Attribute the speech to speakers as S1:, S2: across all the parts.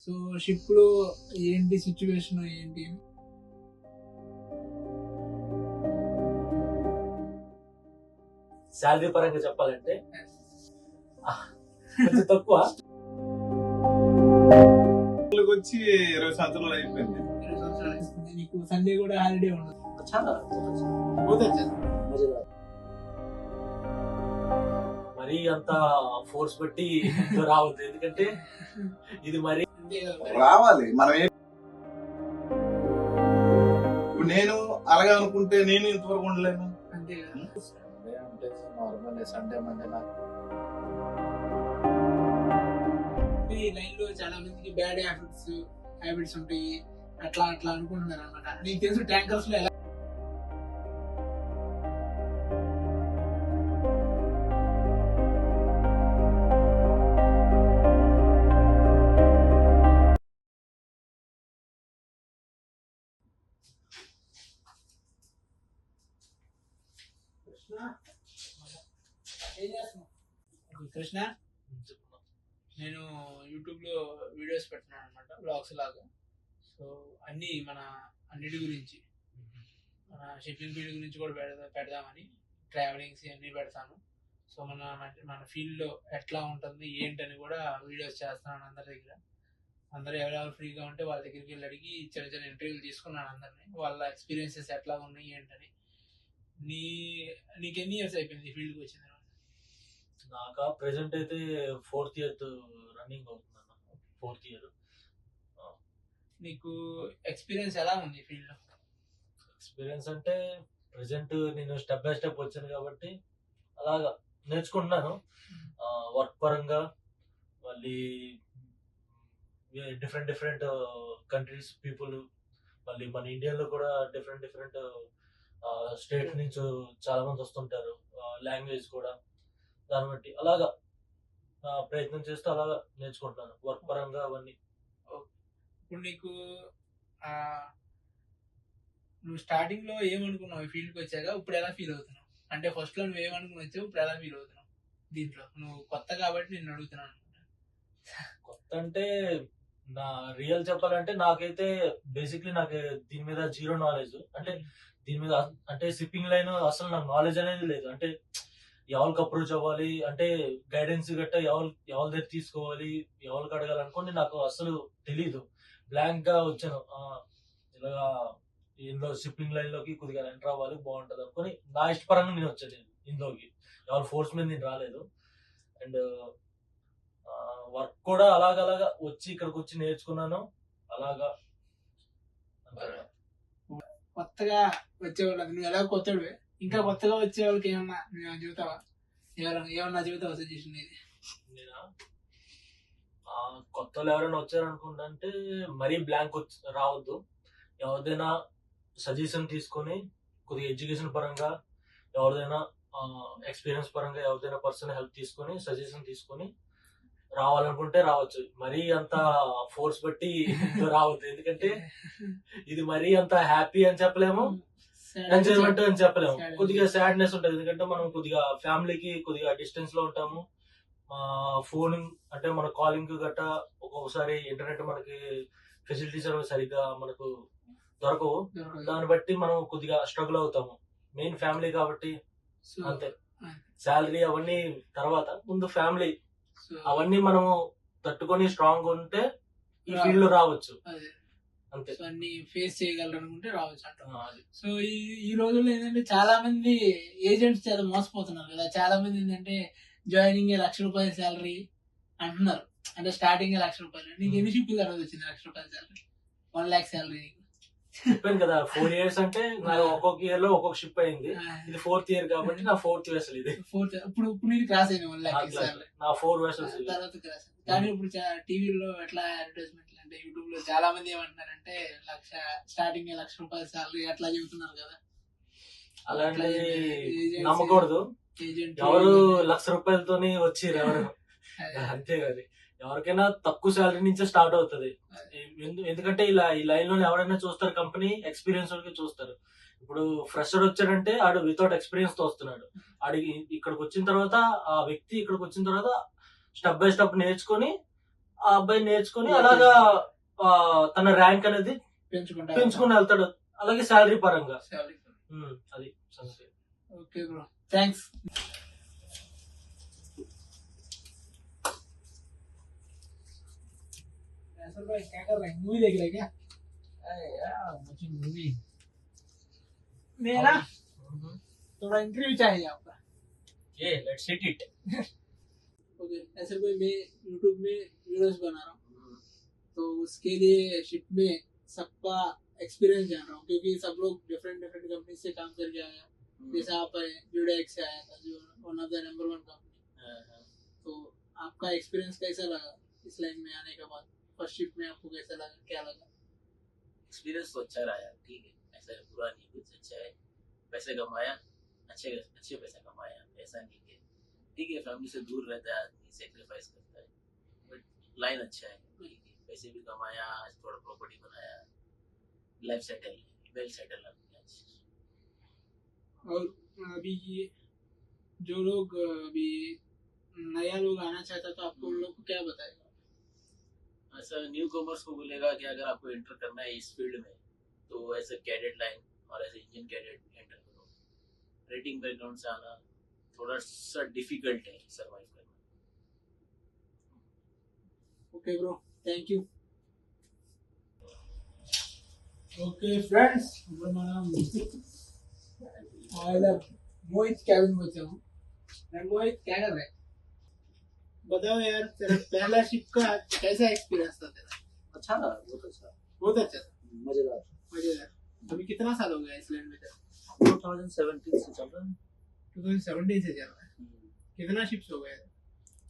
S1: So ship లో ఏంటి situation ఏంటి?
S2: శాలరీ పరంగా చెప్పాలంటే కొంచెం తక్కువ.
S3: వచ్చి 20 సంవత్సరాలు అయిపోయింది.
S1: 20 సంవత్సరాలు ఇస్తుంది. నీకు సండే కూడా హాలిడే ఉండదు.
S2: చాలా మరీ అంత ఫోర్స్ బట్టి రావద్దు, ఎందుకంటే ఇది మరి
S3: రావాలి. మనం ఇప్పుడు నేను అలాగే అనుకుంటే నేను ఇంతవరకు ఉండలేను.
S1: అంతే కదా.
S4: సండే అంటే నార్మల్ సండే మండే నాకు
S1: ఈ లైన్ లో చాలా మందికి బ్యాడ్ హ్యాబిట్స్ ఉంటాయి, అట్లా అట్లా అనుకుంటున్నారు అనమాట. నీకు తెలుసు ట్యాంకర్స్ లో ఎలా కృష్ణ, నేను యూట్యూబ్ లో వీడియోస్ పెడుతున్నాను అనమాట, బ్లాగ్స్ లాగా. సో అన్ని అన్నిటి గురించి, మన షిప్పింగ్ ఫీల్డ్ గురించి కూడా పెడదామని, ట్రావెలింగ్స్ అన్ని పెడతాను. సో మన ఫీల్డ్ లో ఎట్లా ఉంటుంది ఏంటని కూడా వీడియోస్ చేస్తున్నాను అందరి దగ్గర. అందరూ ఎవరెవరు ఫ్రీగా ఉంటే వాళ్ళ దగ్గరికి వెళ్ళి అడిగి చిన్న చిన్న ఇంటర్వ్యూలు తీసుకున్నాను అందరినీ, వాళ్ళ ఎక్స్పీరియన్సెస్ ఎట్లా ఉన్నాయి ఏంటని. నీకు ఎన్ని ఇయర్స్ అయిపోయింది ఫీల్డ్కి వచ్చిన తర్వాత?
S2: నాకు ప్రెసెంట్ అయితే 4th ఇయర్ రన్నింగ్ అవుతుంది. 4th year.
S1: నీకు ఎక్స్పీరియన్స్ ఎలా ఉంది ఫీల్డ్ లో?
S2: ఎక్స్పీరియన్స్ అంటే ప్రెసెంట్ నేను స్టెప్ బై స్టెప్ వచ్చాను కాబట్టి అలాగా నేర్చుకుంటున్నాను. వర్క్ పరంగా మళ్ళీ డిఫరెంట్ కంట్రీస్ పీపుల్, మళ్ళీ మన ఇండియాలో కూడా డిఫరెంట్ స్టేట్ నుంచి చాలా మంది వస్తుంటారు. లాంగ్వేజ్ కూడా దాన్ని బట్టి అలాగా ప్రయత్నం చేస్తూ అలాగా నేర్చుకుంటున్నాను వర్క్ పరంగా అవన్నీ.
S1: ఇప్పుడు నీకు నువ్వు స్టార్టింగ్ లో ఏమనుకున్నావు ఈ ఫీల్డ్కి వచ్చాక, ఇప్పుడు ఎలా ఫీల్ అవుతున్నావు? అంటే ఫస్ట్ లో నువ్వు ఏమనుకుని వచ్చావు, ఇప్పుడు ఎలా ఫీల్ అవుతున్నావు? దీంట్లో నువ్వు కొత్త కాబట్టి నేను అడుగుతున్నాను.
S2: కొత్త అంటే నా రియల్ చెప్పాలంటే నాకైతే బేసిక్లీ నాకు దీని మీద జీరో నాలెడ్జ్. అంటే దీని మీద అంటే షిప్పింగ్ లైన్ అసలు నాకు నాలెడ్జ్ అనేది లేదు. అంటే ఎవరికి అప్రోచ్ అవ్వాలి, అంటే గైడెన్స్ గట్ట ఎవరి దగ్గర తీసుకోవాలి, ఎవరికి అడగాలనుకోండి నాకు అసలు తెలీదు. బ్లాంక్ గా వచ్చాను. ఇలాగా ఇందులో షిప్పింగ్ లైన్ లోకి కొద్దిగా ఎంటర్ అవ్వాలి బాగుంటది అనుకుని నా ఇష్టపరంగా నేను వచ్చాను ఇందులోకి. ఎవరు ఫోర్స్ మీద నేను రాలేదు. అండ్ వర్క్ కూడా అలాగలాగా వచ్చి ఇక్కడికి వచ్చి నేర్చుకున్నాను అలాగా.
S1: కొత్తగా వచ్చేవాళ్ళకి నువ్వు ఎలా కొత్తడివే, ఇంకా కొత్తగా వచ్చే వాళ్ళకి ఏమన్నా నువ్వు చెబుతావా? ఏమన్నా చెబుతావా సజెషన్?
S2: నేనా కొత్త వాళ్ళు ఎవరైనా వచ్చారనుకుంటా అంటే మరీ బ్లాంక్ రావద్దు. ఎవరిదైనా సజెషన్ తీసుకొని కొద్దిగా ఎడ్యుకేషన్ పరంగా, ఎవరిదైనా ఎక్స్పీరియన్స్ పరంగా ఎవరిదైనా పర్సన్ హెల్ప్ తీసుకొని సజెషన్ తీసుకొని రావాలనుకుంటే రావచ్చు. మరీ అంత ఫోర్స్ బట్టి రావద్దు, ఎందుకంటే ఇది మరీ అంత హ్యాపీ అని చెప్పలేము, ఎంజాయ్మెంట్ అని చెప్పలేము. కొద్దిగా సాడ్నెస్ ఉంటుంది, ఎందుకంటే మనం కొద్దిగా ఫ్యామిలీకి కొద్దిగా డిస్టెన్స్ లో ఉంటాము. ఫోన్ అంటే మన కాలింగ్ గట్టా ఒక్కొక్కసారి ఇంటర్నెట్ మనకి ఫెసిలిటీస్ అనేవి సరిగ్గా మనకు దొరకవు. దాన్ని బట్టి మనం కొద్దిగా స్ట్రగుల్ అవుతాము. మెయిన్ ఫ్యామిలీ కాబట్టి అంతే. శాలరీ అవన్నీ తర్వాత, ముందు ఫ్యామిలీ అవన్నీ మనము తట్టుకొని స్ట్రాంగ్ ఉంటే ఈ ఫీల్డ్ లో రావచ్చు. అంతే,
S1: అన్ని ఫేస్ చేయగలరు అనుకుంటే రావచ్చు అంట. సో ఈ రోజుల్లో ఏంటంటే చాలా మంది ఏజెంట్స్ చాలా మోసపోతున్నారు కదా. చాలా మంది ఏంటంటే జాయినింగ్ ₹1,00,000 శాలరీ అంటున్నారు. అంటే స్టార్టింగ్ ₹1,00,000. నీకు ఎన్ని షిప్లు తర్వాత వచ్చింది ₹1,00,000 శాలరీ? 1 lakh salary.
S2: చెప్పాను కదా 4 years అంటే నాకు ఒక్కొక్క ఇయర్ లో ఒక్కొక్క షిప్ అయింది. ఇది 4th year కాబట్టి నా 4th vessel ఇది.
S1: ఇప్పుడు నీకు క్రాస్ అయింది 1 lakh శాలరీ.
S2: నా 4 vessels
S1: తర్వాత క్రాస్ అయింది. కానీ ఇప్పుడు టీవీలో ఎట్లా అడ్వర్టైజ్మెంట్ అంటే యూట్యూబ్ లో చాలా మంది ఏమంటున్నారంటే స్టార్టింగ్ ₹1,00,000 శాలరీ అట్లా చెబుతున్నారు కదా.
S2: అలాంటి నమ్మకూడదు. ఎవరు ₹1,00,000 వచ్చిర్రు ఎవరు, అంతే కదా. ఎవరికైనా తక్కువ శాలరీ నుంచే స్టార్ట్ అవుతుంది. ఎందుకంటే ఇలా ఈ లైన్ లో ఎవరైనా చూస్తారు, కంపెనీ ఎక్స్పీరియన్స్ వాళ్ళకి చూస్తారు. ఇప్పుడు ఫ్రెషర్ వచ్చాడంటే ఆడు వితౌట్ ఎక్స్పీరియన్స్ తో వస్తున్నాడు. ఆడికి ఇక్కడికి వచ్చిన తర్వాత, ఆ వ్యక్తి ఇక్కడికి వచ్చిన తర్వాత స్టెప్ బై స్టెప్ నేర్చుకొని ఆ అబ్బాయి నేర్చుకుని అలాగా తన ర్యాంక్ అనేది పెంచుకుని వెళ్తాడు, అలాగే శాలరీ పరంగా. అది సంగతి.
S1: Okay bro, thanks. भाई क्या कर रहे हैं, मूवी देख रहे क्या? यार मुझे मूवी में ना थोड़ा इंटरव्यू चाहिए आपका.
S2: ये लेट्स हिट इट.
S1: ओके, ऐसे कोई मैं यूट्यूब में वीडियोस बना रहा हूँ, तो उसके लिए शिप में सबका एक्सपीरियंस जान रहा हूँ, क्योंकि सब लोग डिफरेंट कंपनी से काम करके आए हैं. जैसे आप आए ड्यूडेक्स से आया था, जो one of the number 1 company. तो आपका एक्सपीरियंस कैसा लगा इस लाइन में आने के बाद? फर्स्ट शिप में आपको कैसा लगा, क्या लगा?
S5: एक्सपीरियंस तो अच्छा रहा यार, ठीक है, ऐसा बुरा नहीं, कुछ अच्छा है. पैसे कमाया, अच्छे पैसे कमाया, ऐसा नहीं है, ठीक है. फैमिली से दूर रहता है आदमी, सेक्रीफाइस करता है, बट लाइन अच्छा है, ठीक है. पैसे भी कमाया, थोड़ा प्रॉपर्टी बनाया, लाइफ सेटल, वेल सेटल है.
S1: और अभी ये जो लोग अभी नया लोग आना चाहता, तो आपको उन लोग को क्या बताएगा?
S5: ऐसा न्यू कॉमर्स को बोलेगा कि अगर आपको एंटर करना है इस फील्ड में, तो ऐसे कैडेट लाइन और ऐसे इंजन कैडेट एंटर करो. रेटिंग बैकग्राउंड से आना थोड़ा सा डिफिकल्ट है सर्वाइव करना.
S1: Okay bro, thank you. Okay friends, Mohit cabin में हूँ. मोहित क्या कर रहे हैं? बताओ यार, तेरा पहला शिप का कैसा एक्सपीरियंस था तेरा?
S4: अच्छा रहा, बहुत अच्छा,
S1: बहुत अच्छा था,
S4: मजेदार.
S1: अभी कितना साल हो गया इस लाइन में?
S4: 2017 से चल रहा है.
S1: 2017 से चल रहा है. कितना शिप्स हो गए?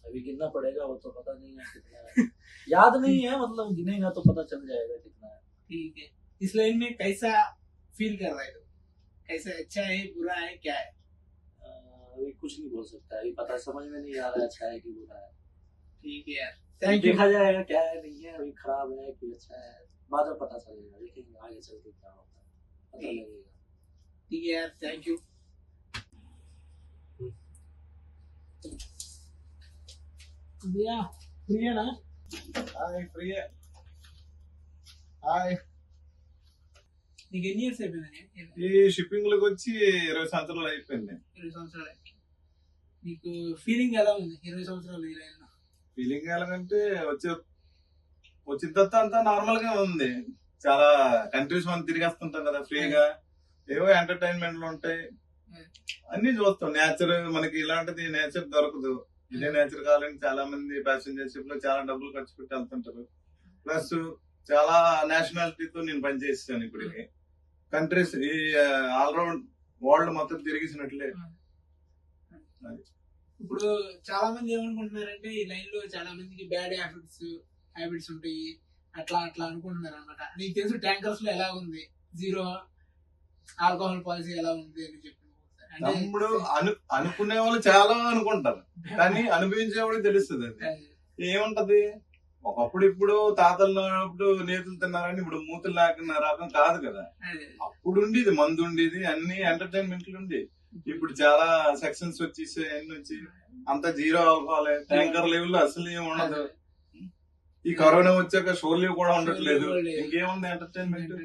S4: अभी गिनना पड़ेगा, वो तो पता नहीं है कितना है. याद नहीं है, मतलब गिनेगा तो पता चल जाएगा कितना है.
S1: ठीक है. इस लाइन में कैसा फील कर रहे हो? कैसा, अच्छा है, बुरा है, क्या है?
S4: अभी कुछ नहीं बोल सकता, अभी पता समझ में नहीं आ रहा है अच्छा है कि बुरा है.
S1: ठीक है यार, थैंक यू.
S4: देखा जाएगा क्या है, नहीं है, अभी खराब है कि अच्छा है, बाद में पता चलेगा. देखेंगे आगे चल के क्या होता है, पता लगेगा.
S1: ठीक है यार, थैंक यू. भैया फ्री है ना?
S3: Hi Priya, hi.
S1: నీకు ఎన్ని ఇయర్స్ అయిపోయింది?
S3: ఈ షిప్పింగ్ లోకి వచ్చి 20 సంవత్సరాలు అయిపోయింది.
S1: 20 సంవత్సరాలు. నీకు ఫీలింగ్ ఎలా ఉంది 20 సంవత్సరాలు ఈ లైన్ లో?
S3: ఫీలింగ్ ఎలాగంటే వచ్చిన తర్వాత అంతా నార్మల్ గా ఉంది. చాలా కంట్రీస్ మనం తిరిగేస్తుంటాం కదా ఫ్రీగా, ఏవో ఎంటర్టైన్మెంట్లు ఉంటాయి, అన్ని చూస్తాం. నేచర్ మనకి ఇలాంటిది నేచర్ దొరకదు. ఇదే నేచర్ కావాలని చాలా మంది ప్యాసింజర్ షిప్ లో చాలా డబ్బులు ఖర్చు పెట్టి వెళ్తుంటారు. ప్లస్ చాలా నేషనాలిటీతో నేను పనిచేసాను ఇప్పటికి. కంట్రీస్ ఈ ఆల్రౌండ్ వరల్డ్ మొత్తం తిరిగిసినట్లే.
S1: ఇప్పుడు చాలా మంది ఏమనుకుంటున్నారంటే ఈ లైన్ లో చాలా మందికి బ్యాడ్ హ్యాబిట్స్ ఉంటాయి, అట్లా అనుకుంటున్నారు అనమాట. నీకు తెలుసు ట్యాంకర్స్ లో ఎలా ఉంది, జీరో ఆల్కహాల్ పాలసీ ఎలా ఉంది అని చెప్పి.
S3: తమ్ముడు అనుకునే వాళ్ళు చాలా అనుకుంటారు, కానీ అనుభవించేవాడికి తెలుస్తుంది అది ఏముంటది. ఒకప్పుడు ఇప్పుడు తాతలు నేతులు తిన్నారని ఇప్పుడు మూతులు లాక్కున్న రకం కాదు కదా. అప్పుడు ఉండేది మందు ఉండేది, అన్ని ఎంటర్టైన్మెంట్లు ఉండేది. ఇప్పుడు చాలా సెక్షన్స్ వచ్చేసి అన్ని వచ్చి అంత జీరో ఆల్కహాల్, ట్యాంకర్ లెవెల్ అసలు ఏమి ఉండదు. ఈ కరోనా వచ్చాక షో లీవ్ కూడా ఉండట్లేదు, ఇంకేముంది ఎంటర్టైన్మెంట్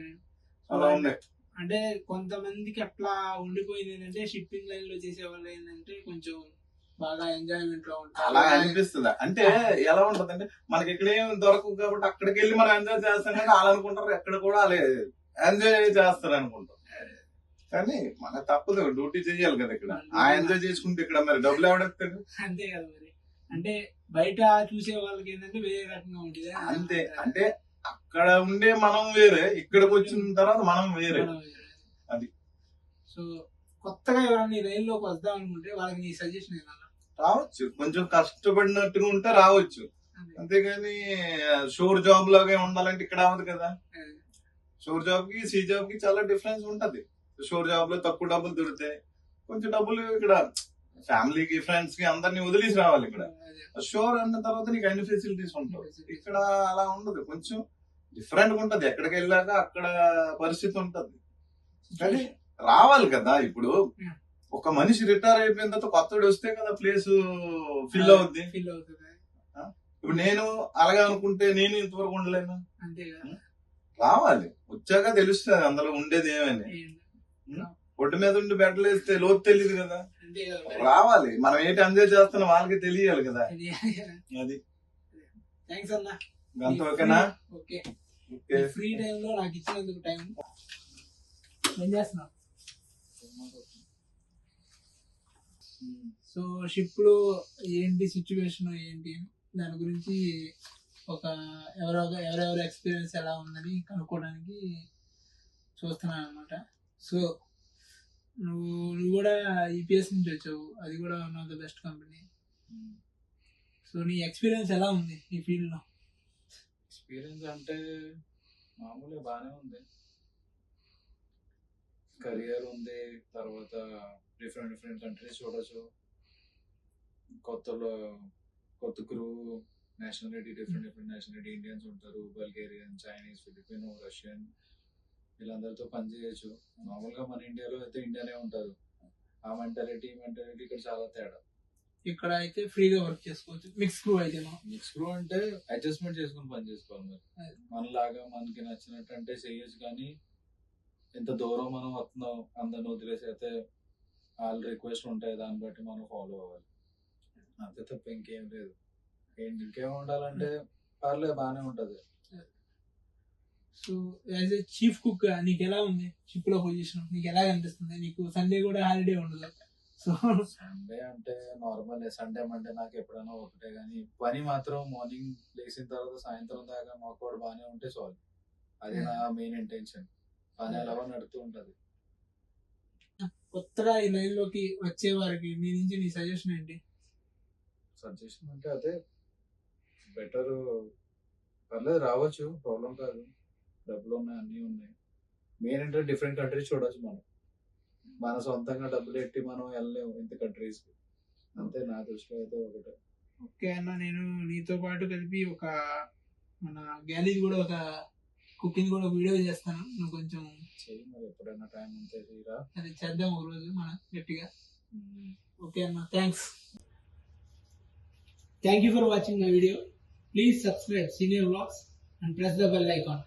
S3: అలా ఉంది.
S1: అంటే కొంతమందికి అట్లా ఉండిపోయింది ఏంటంటే షిప్పింగ్ లైన్ లో చేసే వాళ్ళు ఏంటంటే కొంచెం బాగా ఎంజాయ్మెంట్ లో ఉంటారు.
S3: అలా అనిపిస్తుంది. అంటే ఎలా ఉంటది అంటే మనకి ఇక్కడేం దొరకదు కాబట్టి అక్కడికి వెళ్ళి మనం ఎంజాయ్ చేస్తాం, కానీ వాళ్ళు అనుకుంటారు ఎక్కడ కూడా అలా ఎంజాయ్ చేస్తారు అనుకుంటాం. కానీ మన తప్పదు, డ్యూటీ చేయాలి కదా ఇక్కడ. ఆ ఎంజాయ్ చేసుకుంటే ఇక్కడ మరి డబ్బులు ఎవడెత్తాడు?
S1: అంతే కదా మరి. అంటే బయట చూసే వాళ్ళకి ఏంటంటే వేరే రకంగా ఉంటుంది
S3: అంతే. అంటే అక్కడ ఉండే మనం వేరే, ఇక్కడికి వచ్చిన తర్వాత మనం వేరే. అది.
S1: సో కొత్తగా ఎవరైనా ఈ రైల్ లోకి వద్దాం అనుకుంటే వాళ్ళకి నీ సజెషన్ ఏమన్నా?
S3: రావచ్చు, కొంచెం కష్టపడినట్టుగా ఉంటే రావచ్చు, అంతేగాని షోర్ జాబ్ లాగా ఉండాలంటే ఇక్కడ అవ్వదు కదా. షోర్ జాబ్ కి సీ జాబ్ కి చాలా డిఫరెన్స్ ఉంటది. షోర్ జాబ్ లో తక్కువ డబ్బులు దొరుకుతాయి, కొంచెం డబ్బులు ఇక్కడ ఫ్యామిలీకి ఫ్రెండ్స్ కి అందరినీ వదిలేసి రావాలి. ఇక్కడ షోర్ అన్న తర్వాత నీకు అన్ని ఫెసిలిటీస్ ఉంటాయి, ఇక్కడ అలా ఉండదు. కొంచెం డిఫరెంట్ గా ఉంటది. ఎక్కడికి వెళ్ళాక అక్కడ పరిస్థితి ఉంటది, కానీ రావాలి కదా. ఇప్పుడు ఒక మనిషి రిటైర్ అయిపోయిన తర్వాత కొత్తడు వస్తే కదా ప్లేస్ ఫిల్ అవుద్ది. ఇప్పుడు నేను అలాగే అనుకుంటే నేను ఇంతవరకు ఉండలేను.
S1: అంతే కదా.
S3: రావాలి, వచ్చాక తెలుస్తుంది అందులో ఉండేది ఏమని.
S1: ఏం-
S3: ఒడ్డు మీద ఉండి బెడ్డలు వేస్తే లోతు తెలియదు కదా.
S1: అంతే కదా మరి.
S3: రావాలి, మనం ఏంటి ఎంజాయ్ చేస్తున్నాం వాళ్ళకి తెలియాలి కదా. అది
S1: థ్యాంక్స్ అన్న.
S3: అంత ఓకేనా?
S1: ఓకే.
S3: ఓకే.
S1: ఫ్రీ టైం లో నాకు ఇచ్చినందుకు టైం ఏం చేస్తున్నావు? సో షిప్ లో ఏంటి సిచ్యువేషన్ ఏంటి దాని గురించి ఒక ఎవరెవరి ఎక్స్పీరియన్స్ ఎలా ఉందని కనుక్కోవడానికి చూస్తున్నాను అనమాట. సో నువ్వు కూడా ఈపీఎస్ నుంచి వచ్చావు, అది కూడా one of the best company. So నీ ఎక్స్పీరియన్స్ ఎలా ఉంది ఈ ఫీల్డ్ లో?
S6: ఎక్స్పీరియన్స్ అంటే మామూలుగా బాగానే ఉంది, కెరియర్ ఉంది, తర్వాత డిఫరెంట్ కంట్రీస్ చూడొచ్చు, కొత్త crew, nationality different nationality, Indians ఉంటారు, బల్గేరియన్, చైనీస్, ఫిలిపినో, రష్యన్, వీళ్ళందరితో పని చేయొచ్చు. మామూలుగా మన ఇండియాలో అయితే ఇండియానే ఉంటారు, ఆ మెంటాలిటీ ఇక్కడ చాలా తేడా.
S1: ఇక్కడ అయితే ఫ్రీగా వర్క్ చేసుకోవచ్చు, మిక్స్ క్రూ అయితే
S6: మిక్స్ క్రూ అంటే అడ్జస్ట్మెంట్ చేసుకుని పని చేసుకోవాలి. మరి మనలాగా మనకి నచ్చినట్టు అంటే చేయొచ్చు, కానీ ఎంత దూరం మనం వస్తున్నాం అందరిని వదిలేసి అయితే వాళ్ళ రిక్వెస్ట్ ఉంటాయి, దాన్ని బట్టి మనం ఫాలో అవ్వాలి, అంతే తప్ప ఇంకేం లేదు. ఇంకేం ఉండాలంటే పర్లేదు బాగానే ఉంటది.
S1: So as a chief cook నీకు ఎలా ఉంది షిప్ లో పొజిషన్? నీకు ఎలా అనిపిస్తుంది? నీకు సండే కూడా హాలిడే ఉండదు. సో
S6: సండే అంటే నార్మల్, సండే మండే నాకు ఎప్పుడైనా ఒకటే, కానీ పని మాత్రం మార్నింగ్ లేచిన తర్వాత సాయంత్రం దాకా మాకు కూడా బాగానే ఉంటే చాలు, అది నా మెయిన్ ఇంటెన్షన్. పని ఎలా నడుతూ ఉంటది.
S1: కొత్తగా ఈ లైన్ లోకి వచ్చే వారికి నీ నుంచి నీ సజెషన్ ఏంటి?
S6: సజెషన్ అంటే అదే బెటర్, పర్లేదు రావచ్చు, ప్రాబ్లం కాదు, డబ్బులు ఉన్నాయి, అన్నీ ఉన్నాయి. మెయిన్ అంటే డిఫరెంట్ కంట్రీస్ చూడొచ్చు. మన సొంతంగా డబ్బులు ఎట్టి మనం వెళ్ళలేము ఇంత కంట్రీస్, అంతే నా దృష్టిలో అయితే ఒకటే.
S1: ఓకే అన్న, నేను నీతో పాటు కలిపి ఒక మన గ్యాలరీ కూడా ఒక కుకింగ్ కూడా వీడియో చేస్తాను, నువ్వు కొంచెం
S6: చెయ్యి, మరి ఎప్పుడైనా టైం ఉంటే తీరా
S1: అది చేద్దాం ఒక రోజు మనం గట్టిగా. ఓకే అన్న, thanks. Thank you for watching my video. Please subscribe senior vlogs and press the bell icon.